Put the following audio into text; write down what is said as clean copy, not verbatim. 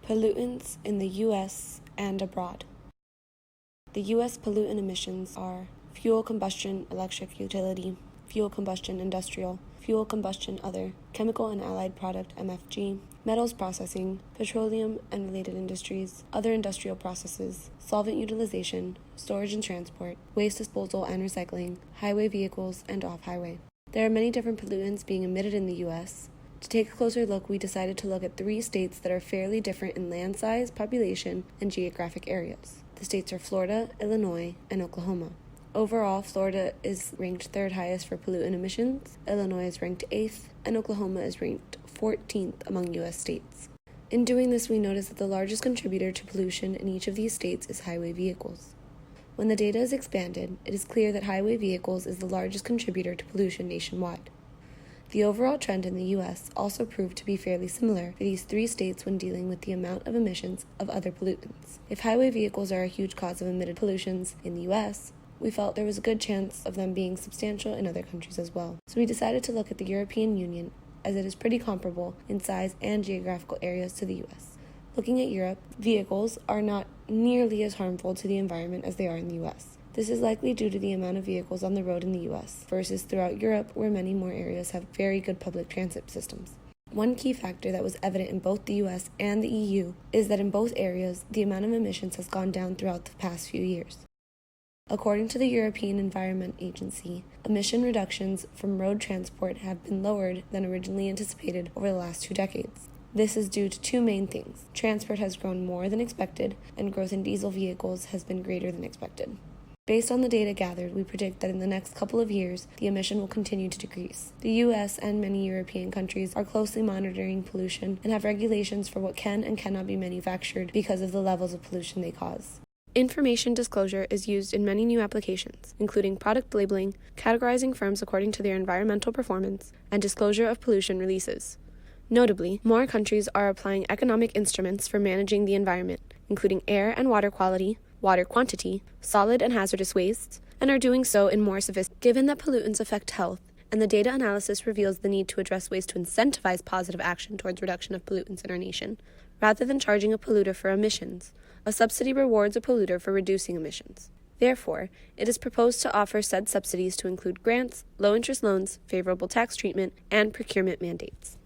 Pollutants in the U.S. and abroad. The U.S. pollutant emissions are fuel combustion electric utility, fuel combustion industrial, fuel combustion other, chemical and allied product MFG, metals processing, petroleum and related industries, other industrial processes, solvent utilization, storage and transport, waste disposal and recycling, highway vehicles, and off-highway. There are many different pollutants being emitted in the U.S. To take a closer look, we decided to look at 3 states that are fairly different in land size, population, and geographic areas. The states are Florida, Illinois, and Oklahoma. Overall, Florida is ranked 3rd highest for pollutant emissions, Illinois is ranked 8th, and Oklahoma is ranked 14th among U.S. states. In doing this, we notice that the largest contributor to pollution in each of these states is highway vehicles. When the data is expanded, it is clear that highway vehicles is the largest contributor to pollution nationwide. The overall trend in the U.S. also proved to be fairly similar for these 3 states when dealing with the amount of emissions of other pollutants. If highway vehicles are a huge cause of emitted pollutions in the U.S., we felt there was a good chance of them being substantial in other countries as well. So we decided to look at the European Union, as it is pretty comparable in size and geographical areas to the U.S. Looking at Europe, vehicles are not nearly as harmful to the environment as they are in the U.S. This is likely due to the amount of vehicles on the road in the U.S. versus throughout Europe, where many more areas have very good public transit systems. One key factor that was evident in both the U.S. and the EU is that in both areas, the amount of emissions has gone down throughout the past few years. According to the European Environment Agency, emission reductions from road transport have been lowered than originally anticipated over the last 2 decades. This is due to 2 main things. Transport has grown more than expected, and growth in diesel vehicles has been greater than expected. Based on the data gathered, we predict that in the next couple of years, the emission will continue to decrease. The U.S. and many European countries are closely monitoring pollution and have regulations for what can and cannot be manufactured because of the levels of pollution they cause. Information disclosure is used in many new applications, including product labeling, categorizing firms according to their environmental performance, and disclosure of pollution releases. Notably, more countries are applying economic instruments for managing the environment, including air and water quality, water quantity, solid and hazardous wastes, and are doing so in more sophisticated. Given that pollutants affect health, and the data analysis reveals the need to address ways to incentivize positive action towards reduction of pollutants in our nation, rather than charging a polluter for emissions, a subsidy rewards a polluter for reducing emissions. Therefore, it is proposed to offer said subsidies to include grants, low-interest loans, favorable tax treatment, and procurement mandates.